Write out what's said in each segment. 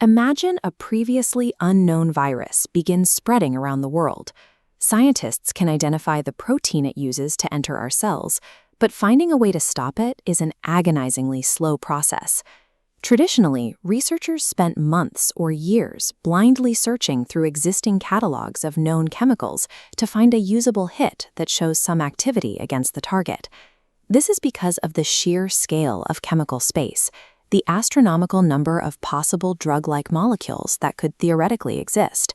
Imagine a previously unknown virus begins spreading around the world. Scientists can identify the protein it uses to enter our cells, but finding a way to stop it is an agonizingly slow process. Traditionally, researchers spent months or years blindly searching through existing catalogs of known chemicals to find a usable hit that shows some activity against the target. This is because of the sheer scale of chemical space, the astronomical number of possible drug-like molecules that could theoretically exist.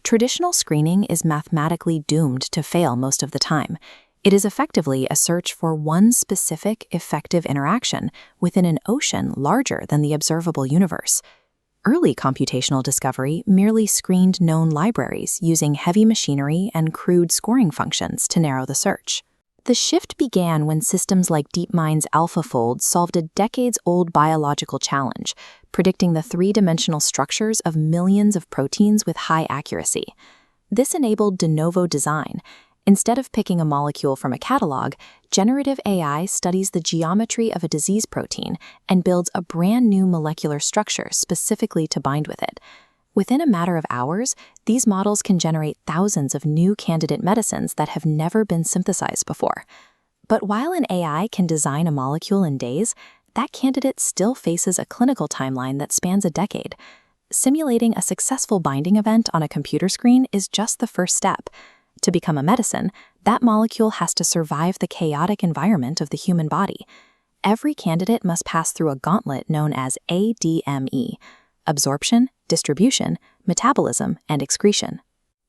Traditional screening is mathematically doomed to fail most of the time. It is effectively a search for one specific, effective interaction within an ocean larger than the observable universe. Early computational discovery merely screened known libraries using heavy machinery and crude scoring functions to narrow the search. The shift began when systems like DeepMind's AlphaFold solved a decades-old biological challenge, predicting the three-dimensional structures of millions of proteins with high accuracy. This enabled de novo design. Instead of picking a molecule from a catalog, generative AI studies the geometry of a disease protein and builds a brand new molecular structure specifically to bind with it. Within a matter of hours, these models can generate thousands of new candidate medicines that have never been synthesized before. But while an AI can design a molecule in days, that candidate still faces a clinical timeline that spans a decade. Simulating a successful binding event on a computer screen is just the first step. To become a medicine, that molecule has to survive the chaotic environment of the human body. Every candidate must pass through a gauntlet known as ADME: absorption, distribution, metabolism, and excretion.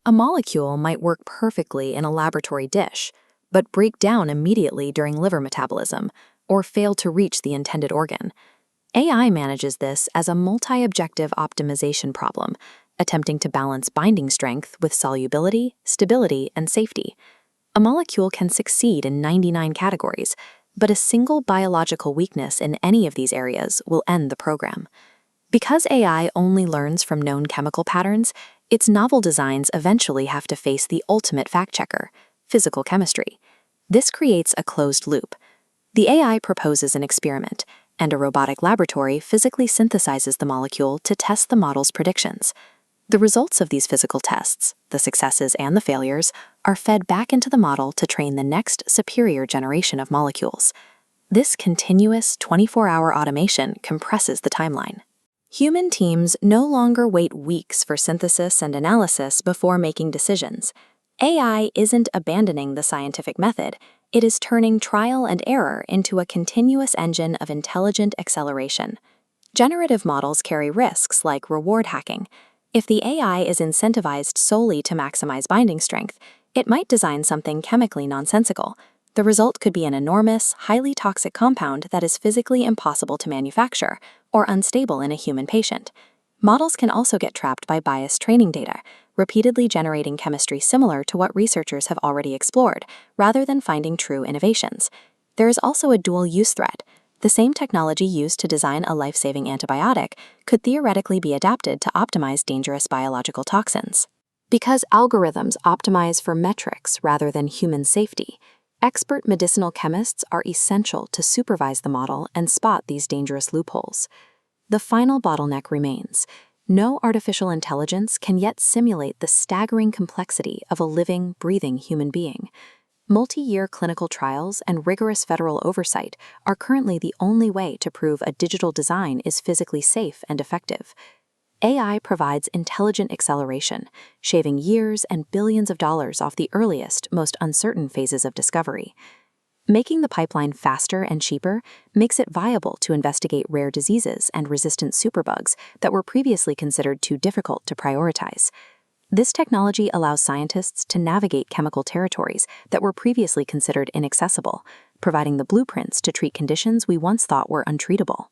A molecule might work perfectly in a laboratory dish, but break down immediately during liver metabolism, or fail to reach the intended organ. AI manages this as a multi-objective optimization problem, attempting to balance binding strength with solubility, stability, and safety. A molecule can succeed in 99 categories, but a single biological weakness in any of these areas will end the program. Because AI only learns from known chemical patterns, its novel designs eventually have to face the ultimate fact-checker: physical chemistry. This creates a closed loop. The AI proposes an experiment, and a robotic laboratory physically synthesizes the molecule to test the model's predictions. The results of these physical tests, the successes and the failures, are fed back into the model to train the next superior generation of molecules. This continuous 24-hour automation compresses the timeline. Human teams no longer wait weeks for synthesis and analysis before making decisions. AI isn't abandoning the scientific method, it is turning trial and error into a continuous engine of intelligent acceleration. Generative models carry risks like reward hacking. If the AI is incentivized solely to maximize binding strength, it might design something chemically nonsensical. The result could be an enormous, highly toxic compound that is physically impossible to manufacture or unstable in a human patient. Models can also get trapped by biased training data, repeatedly generating chemistry similar to what researchers have already explored, rather than finding true innovations. There is also a dual-use threat. The same technology used to design a life-saving antibiotic could theoretically be adapted to optimize dangerous biological toxins. Because algorithms optimize for metrics rather than human safety, expert medicinal chemists are essential to supervise the model and spot these dangerous loopholes. The final bottleneck remains. No artificial intelligence can yet simulate the staggering complexity of a living, breathing human being. Multi-year clinical trials and rigorous federal oversight are currently the only way to prove a digital design is physically safe and effective. AI provides intelligent acceleration, shaving years and billions of dollars off the earliest, most uncertain phases of discovery. Making the pipeline faster and cheaper makes it viable to investigate rare diseases and resistant superbugs that were previously considered too difficult to prioritize. This technology allows scientists to navigate chemical territories that were previously considered inaccessible, providing the blueprints to treat conditions we once thought were untreatable.